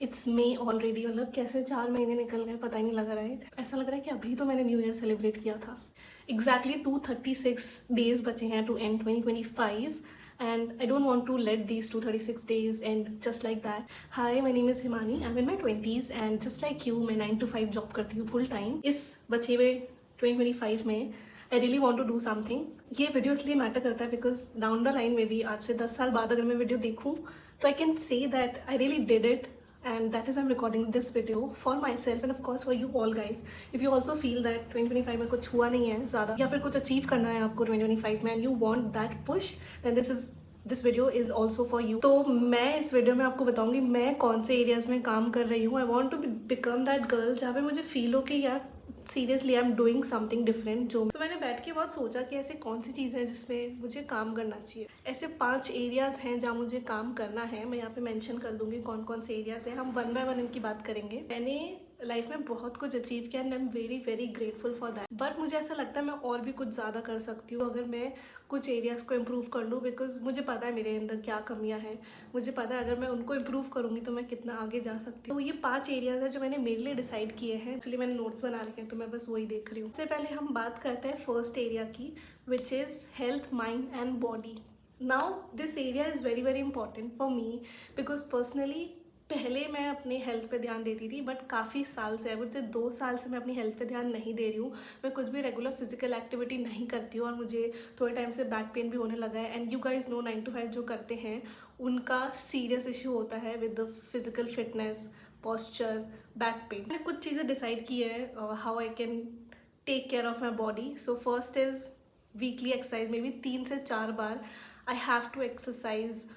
It's may already, मतलब कैसे 4 महीने निकल गए पता ही नहीं लग रहा है। ऐसा लग रहा है कि अभी तो मैंने न्यू ईयर सेलिब्रेट किया था। एग्जैक्टली 236 डेज बचे हैं to and 2025 and I don't want to let these 236 days end just like that. Hi, my name is Himani. I'm in my 20s and just like you, मैं 9 to 5 job करती हूँ full time. इस बचे हुए 2025 में I really want to do something. ये video इसलिए matter करता है बिकॉज डाउन द लाइन में भी आज से 10 साल बाद अगर मैं वीडियो देखूँ तो I can say that I really did it, and that is why I'm recording this video for myself and of course for you all guys. If you also feel that 2025 में कुछ हुआ नहीं है ज़्यादा या फिर कुछ अचीव करना है आपको 2025 में and you want that push, then this video is also for you. तो मैं इस वीडियो में आपको बताऊंगी मैं कौन से एरियाज में काम कर रही हूँ। I want to become that girl जहाँ पे मुझे फील हो कि यार seriously I am doing something different. जो तो मैंने बैठ के बहुत सोचा कि ऐसे कौन सी चीज़ है जिसमें मुझे काम करना चाहिए। ऐसे 5 एरियाज़ हैं जहाँ मुझे काम करना है। मैं यहाँ पे मेंशन कर दूंगी कौन कौन से एरियाज़ हैं। हम वन बाय वन इनकी बात करेंगे। मैंने लाइफ में बहुत कुछ अचीव किया and I am very very grateful for that, but मुझे ऐसा लगता है मैं और भी कुछ ज़्यादा कर सकती हूँ अगर मैं कुछ एरियाज़ को इम्प्रूव कर लूँ। बिकॉज मुझे पता है मेरे अंदर क्या कमियाँ हैं, मुझे पता है अगर मैं उनको इम्प्रूव करूँगी तो मैं कितना आगे जा सकती हूँ। तो ये 5 एरियाज़ है जो मैंने मेरे लिए डिसाइड किए हैं। एक्चुअली मैंने नोट्स बना रखे हैं तो मैं बस वही देख रही हूँ। सबसे पहले हम बात करते हैं फर्स्ट एरिया की, which is health, mind and body. Now this area is very very important for me because personally पहले मैं अपने हेल्थ पे ध्यान देती थी, बट काफ़ी साल से, मुझे 2 साल से मैं अपनी हेल्थ पे ध्यान नहीं दे रही हूँ। मैं कुछ भी रेगुलर फिजिकल एक्टिविटी नहीं करती हूँ और मुझे थोड़े टाइम से बैक पेन भी होने लगा है। And you guys know 9 to 5 जो करते हैं उनका सीरियस इशू होता है with the physical fitness, posture, back pain. मैंने कुछ चीज़ें डिसाइड की है how I can take care of my body. So first is weekly exercise, maybe 3 से 4 बार I have to exercise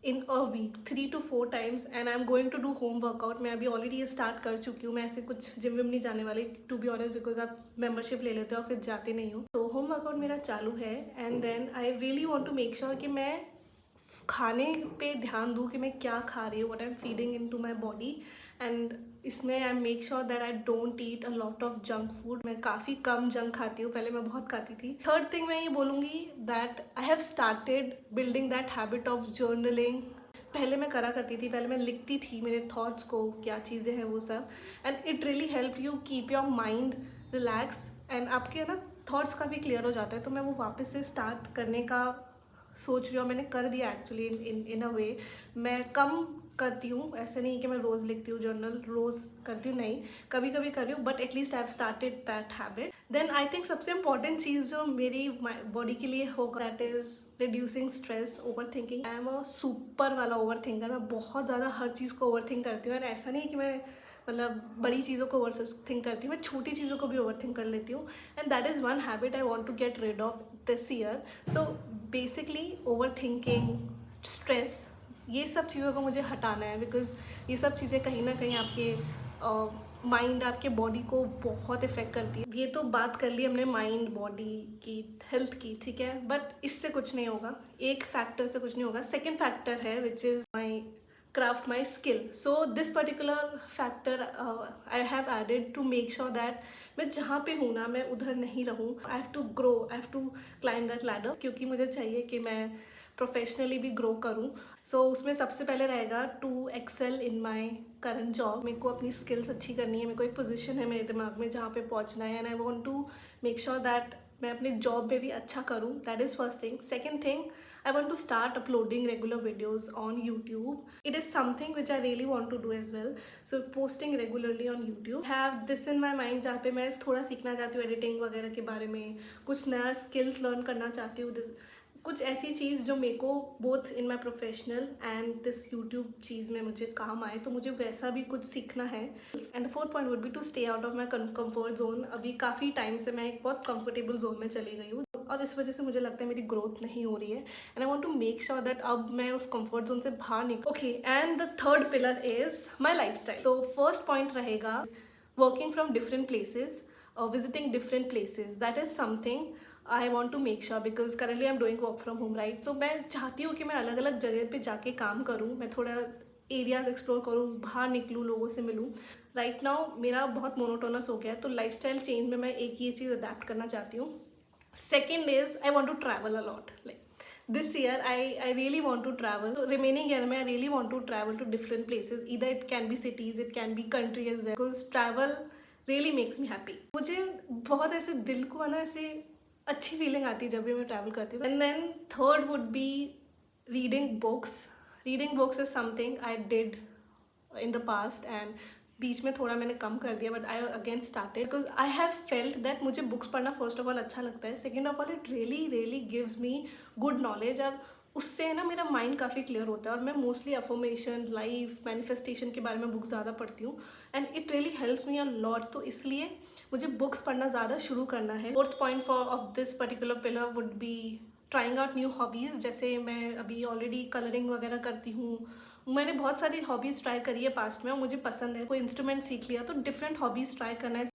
in a week 3 to 4 times and I am going to do home workout. मैं अभी already ये start कर चुकी हूँ। मैं ऐसे कुछ जिम विम नहीं जाने वाली टू बी ऑनेस्ट, बिकॉज आप मेंबरशिप ले लेते हो और फिर जाते नहीं हो। तो होम वर्कआउट मेरा चालू है and then I really want to make sure कि मैं खाने पे ध्यान दूँ कि मैं क्या खा रही हूँ, what I am feeding in to my body. And इसमें I make sure that I don't eat a lot of junk food. मैं काफ़ी कम जंक खाती हूँ, पहले मैं बहुत खाती थी। थर्ड थिंग मैं ये बोलूँगी that I have started building that habit of journaling. पहले मैं करा करती थी, पहले मैं लिखती थी मेरे थॉट्स को, क्या चीज़ें हैं वो सब, and it really help you keep your mind relax and आपके ना थॉट्स काफ़ी क्लियर हो जाता है। तो मैं वो वापस से स्टार्ट करने का सोच रही हूँ। मैंने कर दिया एक्चुअली इन अ वे। मैं कम करती हूँ, ऐसे नहीं कि मैं रोज़ लिखती हूँ जर्नल, रोज़ करती हूँ नहीं, कभी कभी कर रही हूँ, but at least I have started that habit. Then I think सबसे इंपॉर्टेंट चीज़ जो मेरी बॉडी के लिए होगा that is reducing stress, overthinking. I am a super वाला ओवर थिंकर। मैं बहुत ज़्यादा हर चीज़ को ओवर थिंक करती हूँ और ऐसा नहीं कि मैं मतलब बड़ी चीज़ों को ओवर थिंक करती हूँ, मैं छोटी चीज़ों को भी ओवर थिंक कर लेती हूँ। And that is one habit I want to get rid of this year. So basically overthinking, stress, ये सब चीज़ों को मुझे हटाना है बिकॉज ये सब चीज़ें कहीं ना कहीं आपके माइंड, आपके बॉडी को बहुत इफेक्ट करती है। ये तो बात कर ली हमने माइंड, बॉडी की, हेल्थ की, ठीक है, बट इससे कुछ नहीं होगा, एक फैक्टर से कुछ नहीं होगा। सेकेंड फैक्टर है which is my craft, my skill. So this particular factor I have added to make sure that मैं जहाँ पे हूँ ना मैं उधर नहीं रहूँ। I have to grow, I have to climb that ladder क्योंकि मुझे चाहिए कि मैं प्रोफेशनली भी ग्रो करूँ। सो उसमें सबसे पहले रहेगा to excel in my current job. मेरे को अपनी स्किल्स अच्छी करनी है, मेरे को एक पोजीशन है मेरे दिमाग में जहाँ पे पहुँचना है and I want to make sure that मैं अपने जॉब में भी अच्छा करूँ। That is first thing. Second thing, I want to start uploading regular videos on YouTube. It is something which I really want to do as well. So posting regularly on YouTube. Have this in my mind जहाँ पे मैं थोड़ा सीखना चाहती हूँ editing वगैरह के बारे में, कुछ नया स्किल्स लर्न करना चाहती हूँ, कुछ ऐसी चीज़ जो मेरे को both in my professional and this YouTube चीज़ में मुझे काम आए, तो मुझे वैसा भी कुछ सीखना है। And the fourth point would be to stay out of my comfort zone. अभी काफ़ी टाइम से मैं एक बहुत कंफर्टेबल जोन में चली गई हूँ और इस वजह से मुझे लगता है मेरी ग्रोथ नहीं हो रही है and I want to make sure that अब मैं उस कंफर्ट जोन से बाहर निकल। Okay, and the third pillar is my lifestyle. तो फर्स्ट पॉइंट रहेगा working from different places, visiting different places. That is something I want to make sure because currently I am doing work from home, right. So मैं चाहती हूँ कि मैं अलग अलग जगह पे जाके काम करूँ, मैं थोड़ा एरियाज एक्सप्लोर करूँ, बाहर निकलूँ, लोगों से मिलूँ। राइट नाउ मेरा बहुत मोनोटोनस हो गया है, तो लाइफस्टाइल चेंज में मैं एक ये चीज़ अडेप्ट करना चाहती हूँ। Second is I want to travel a lot. Like this year I really want to travel. So remaining year में I really want to travel to different places. Either it can be cities, it can be country as well. Because travel really makes me happy. मुझे बहुत ऐसे दिल को है ना ऐसे अच्छी फीलिंग आती है जब भी मैं ट्रैवल करती हूँ. And then third would be reading books. Reading books is something I did in the past and बीच में थोड़ा मैंने कम कर दिया, but I again started because I have felt that मुझे बुक्स पढ़ना फर्स्ट ऑफ ऑल अच्छा लगता है, second of all it really really gives me good knowledge, और उससे है ना मेरा माइंड काफ़ी क्लियर होता है. और मैं मोस्टली अफर्मेशन, लाइफ, मैनिफेस्टेशन के बारे में बुक्स ज़्यादा पढ़ती हूँ and it really helps me a lot. तो इसलिए मुझे बुक्स पढ़ना ज़्यादा शुरू करना है. Fourth point for of this particular pillar would be trying out new hobbies. जैसे मैं अभी ऑलरेडी कलरिंग वगैरह करती हूँ. मैंने बहुत सारी हॉबीज़ ट्राई करी है पास्ट में और मुझे पसंद है. कोई इंस्ट्रूमेंट सीख लिया तो डिफरेंट हॉबीज़ ट्राई करना है.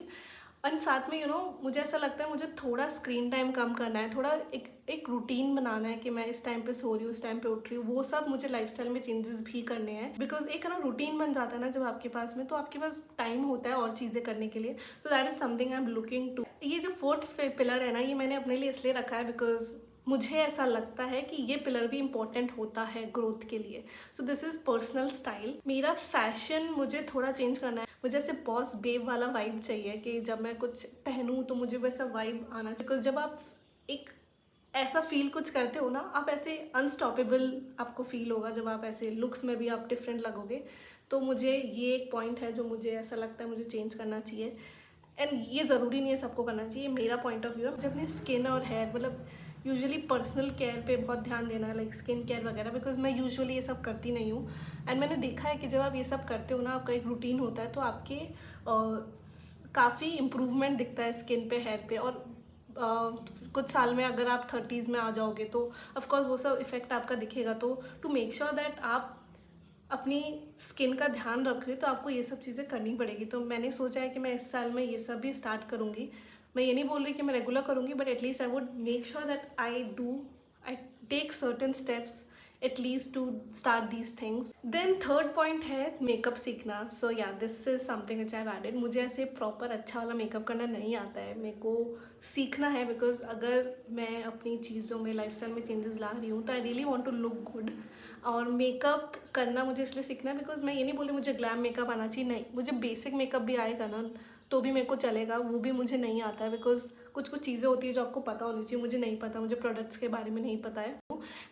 और साथ में मुझे ऐसा लगता है मुझे थोड़ा स्क्रीन टाइम कम करना है, थोड़ा एक रूटीन बनाना है कि मैं इस टाइम पे सो रही हूँ, इस टाइम पे उठ रही हूँ. वो सब मुझे लाइफस्टाइल में चेंजेस भी करने हैं. बिकॉज एक है ना रूटीन बन जाता है ना जब आपके पास में, तो आपके पास टाइम होता है और चीज़ें करने के लिए. So that is something I am looking to. ये जो फोर्थ पिलर है ना, ये मैंने अपने लिए इसलिए रखा है बिकॉज मुझे ऐसा लगता है कि ये पिलर भी इम्पॉर्टेंट होता है ग्रोथ के लिए. So this is personal style. मेरा फैशन मुझे थोड़ा चेंज करना है. मुझे ऐसे बॉस बेब वाला वाइब चाहिए कि जब मैं कुछ पहनूं तो मुझे वैसा वाइब आना चाहिए. बिकॉज जब आप एक ऐसा फील कुछ करते हो ना, आप ऐसे अनस्टॉपेबल आपको फील होगा जब आप ऐसे लुक्स में भी आप डिफरेंट लगोगे. तो मुझे ये एक पॉइंट है जो मुझे ऐसा लगता है मुझे चेंज करना चाहिए. एंड ये ज़रूरी नहीं है सबको करना चाहिए, मेरा पॉइंट ऑफ व्यू है. मुझे अपने स्किन और हेयर मतलब यूजुअली पर्सनल केयर पे बहुत ध्यान देना है, लाइक स्किन केयर वगैरह. बिकॉज मैं यूजुअली ये सब करती नहीं हूँ. एंड मैंने देखा है कि जब आप ये सब करते हो ना, आपका एक रूटीन होता है, तो आपके काफ़ी इम्प्रूवमेंट दिखता है स्किन पे, हेयर पे. और कुछ साल में अगर आप 30s में आ जाओगे तो ऑफकोर्स वो सब इफ़ेक्ट आपका दिखेगा. तो टू मेक श्योर दैट आप अपनी स्किन का ध्यान रख रहे तो आपको ये सब चीज़ें करनी पड़ेगी. तो मैंने सोचा है कि मैं इस साल में ये सब भी स्टार्ट करूँगी. मैं ये नहीं बोल रही कि मैं रेगुलर करूँगी, but at least I would make sure that I take certain steps at least to start these things. Then third point है मेकअप सीखना. So yeah this is something which I have added. मुझे ऐसे प्रॉपर अच्छा वाला makeup करना नहीं आता है, मेरे को सीखना है. बिकॉज अगर मैं अपनी चीज़ों में, लाइफस्टाइल में चेंजेस ला रही हूँ तो I really want to look good. और मेकअप करना मुझे इसलिए सीखना है बिकॉज मैं ये नहीं बोल रही मुझे ग्लैम मेकअप आना चाहिए, नहीं. मुझे बेसिक मेकअप भी आएगा ना तो भी मेरे को चलेगा, वो भी मुझे नहीं आता है. बिकॉज कुछ कुछ चीज़ें होती है जो आपको पता होनी चाहिए, मुझे नहीं पता, मुझे प्रोडक्ट्स के बारे में नहीं पता है.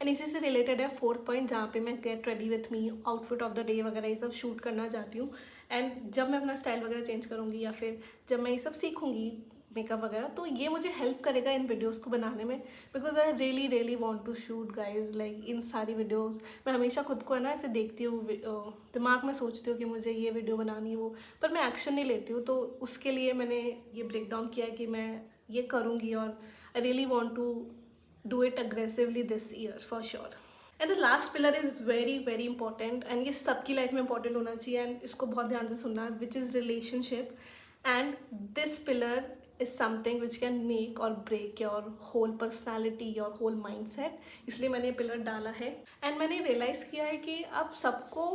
एंड इसी से रिलेटेड है फोर्थ पॉइंट, जहाँ पे मैं get ready with me, outfit of the day वगैरह ये सब शूट करना चाहती हूँ. एंड जब मैं अपना स्टाइल वगैरह चेंज करूँगी या फिर जब मैं ये सब सीखूँगी मेकअप वगैरह, तो ये मुझे हेल्प करेगा इन वीडियोस को बनाने में. Because I really really want to shoot guys, like in सारी वीडियोस. मैं हमेशा खुद को है ना ऐसे देखती हूँ, दिमाग में सोचती हूँ कि मुझे ये वीडियो बनानी है वो, पर मैं एक्शन नहीं लेती हूँ. तो उसके लिए मैंने ये ब्रेक डाउन किया है कि मैं ये करूँगी और I really want to do it aggressively this year for sure. And the last pillar is very very important, and ये सबकी लाइफ में इंपॉर्टेंट होना चाहिए. एंड इसको बहुत ध्यान से सुनना, which is relationship. And this pillar is something which can make or break your whole personality, your whole mindset. इसलिए मैंने ये पिलर डाला है. एंड मैंने रियलाइज़ किया है कि आप सबको,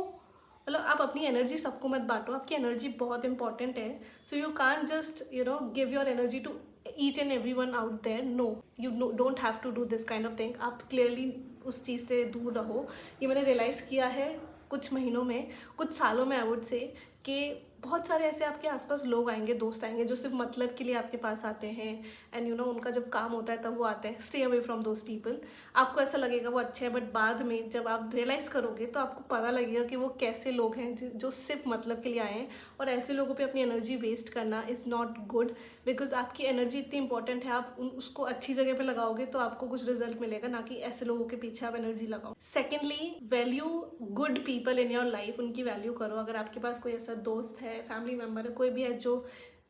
मतलब आप अपनी एनर्जी सबको मत बांटो. आपकी एनर्जी बहुत इंपॉर्टेंट है. So you can't just give your energy to each and every one out there. No, you don't have to do this kind of thing. आप क्लियरली उस चीज़ से दूर रहो. ये मैंने रियलाइज़ किया है कुछ महीनों में, कुछ सालों में आई वुड से, कि बहुत सारे ऐसे आपके आसपास लोग आएंगे, दोस्त आएंगे जो सिर्फ मतलब के लिए आपके पास आते हैं. एंड उनका जब काम होता है तब वो आते हैं. Stay away from those people. आपको ऐसा लगेगा वो अच्छे हैं, बट बाद में जब आप रियलाइज़ करोगे तो आपको पता लगेगा कि वो कैसे लोग हैं जो सिर्फ मतलब के लिए आए हैं. और ऐसे लोगों पे अपनी एनर्जी वेस्ट करना इज़ नॉट गुड. बिकॉज आपकी एनर्जी इतनी इंपॉर्टेंट है, आप उसको अच्छी जगह पे लगाओगे तो आपको कुछ रिजल्ट मिलेगा, ना कि ऐसे लोगों के पीछे आप एनर्जी लगाओ. Secondly, value good people in your life. उनकी वैल्यू करो. अगर आपके पास कोई ऐसा दोस्त है, फैमिली मेम्बर है, कोई भी है जो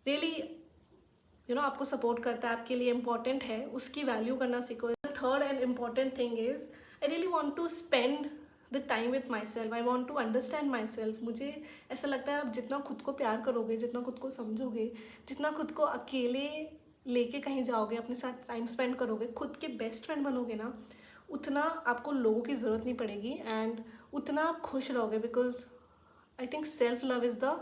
रियली आपको सपोर्ट करता है, आपके लिए इंपॉर्टेंट है, उसकी वैल्यू करना सीखो. Third and important thing is I really want to spend the time with myself. I want to understand myself. मुझे ऐसा लगता है आप जितना खुद को प्यार करोगे, जितना खुद को समझोगे, जितना खुद को अकेले लेके कहीं जाओगे, अपने साथ टाइम स्पेंड करोगे, खुद के बेस्ट फ्रेंड बनोगे ना, उतना आपको लोगों की ज़रूरत नहीं पड़ेगी. एंड उतना आप खुश रहोगे. Because I think self love is the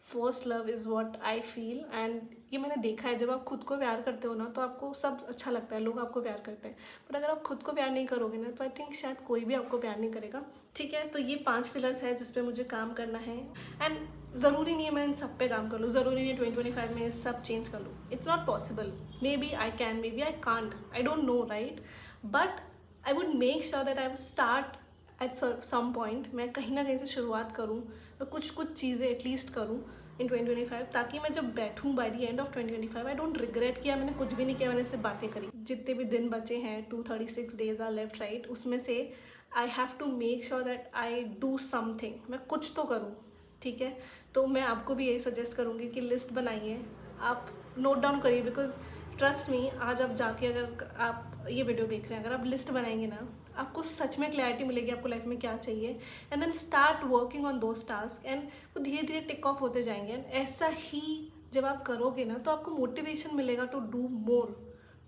first love is what I feel, and ये मैंने देखा है, जब आप खुद को प्यार करते हो ना तो आपको सब अच्छा लगता है, लोग आपको प्यार करते हैं। बट अगर आप खुद को प्यार नहीं करोगे ना तो आई थिंक शायद कोई भी आपको प्यार नहीं करेगा। ठीक है, तो ये 5 पिलर्स है जिस पे मुझे काम करना है, एंड ज़रूरी नहीं है मैं इन सब पे काम कर लूँ, ज़रूरी नहीं है 2025 में सब चेंज कर लूँ। It's not possible, maybe I can, maybe I can't, I don't know, right. But I would make sure that I would start at some point. मैं कहीं ना कहीं से शुरुआत करूँ, मैं कुछ चीज़ें एटलीस्ट करूँ इन 2025, ताकि मैं जब बैठूँ by the end of 2025 I don't regret किया मैंने कुछ भी नहीं किया, मैंने सिर्फ बातें करी। जितने भी दिन बचे हैं, 236 डेज आर लेफ्ट, राइट, उसमें से I have to make sure that I do something, मैं कुछ तो करूँ। ठीक है, तो मैं आपको भी यही सजेस्ट करूँगी कि लिस्ट बनाइए, आप नोट डाउन करिए, बिकॉज ट्रस्ट मी, आज आप जाके अगर आप ये वीडियो देख रहे हैं, अगर आप लिस्ट बनाएंगे ना, आपको सच में क्लैरिटी मिलेगी आपको लाइफ में क्या चाहिए, and then start working on those task, एंड वो धीरे धीरे टिक ऑफ होते जाएंगे। एंड ऐसा ही जब आप करोगे ना तो आपको मोटिवेशन मिलेगा to do more,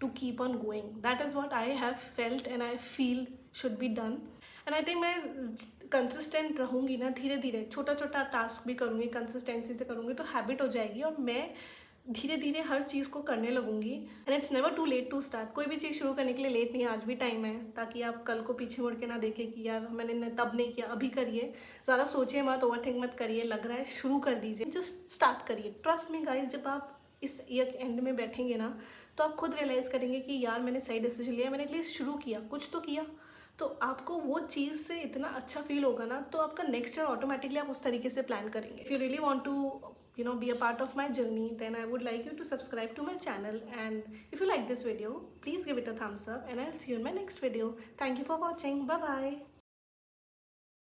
to keep on going. That is what I have felt and I feel should be done. And I think मैं कंसिस्टेंट रहूँगी ना, धीरे धीरे छोटा छोटा टास्क भी करूँगी, कंसिस्टेंसी से करूँगी तो हैबिट हो जाएगी, और मैं धीरे धीरे हर चीज़ को करने लगूंगी। And it's never too late to start, कोई भी चीज़ शुरू करने के लिए लेट नहीं है, आज भी टाइम है, ताकि आप कल को पीछे मुड़ के ना देखें कि यार मैंने तब नहीं किया। अभी करिए, ज़्यादा सोचिए मत, ओवरथिंक मत करिए, लग रहा है शुरू कर दीजिए, जस्ट स्टार्ट करिए। ट्रस्ट मी गाइस, जब आप इस ईयर एंड में बैठेंगे ना तो आप खुद रियलाइज़ करेंगे कि यार मैंने सही डिसीजन लिया, मैंने एटलीस्ट शुरू किया, कुछ तो किया। तो आपको वो चीज़ से इतना अच्छा फील होगा ना, तो आपका नेक्स्ट ईयर ऑटोमेटिकली आप उस तरीके से प्लान करेंगे। If you really want to be a part of my journey, then I would like you to subscribe to my channel, and if you like this video, please give it a thumbs up, and I'll see you in my next video. Thank you for watching. Bye bye.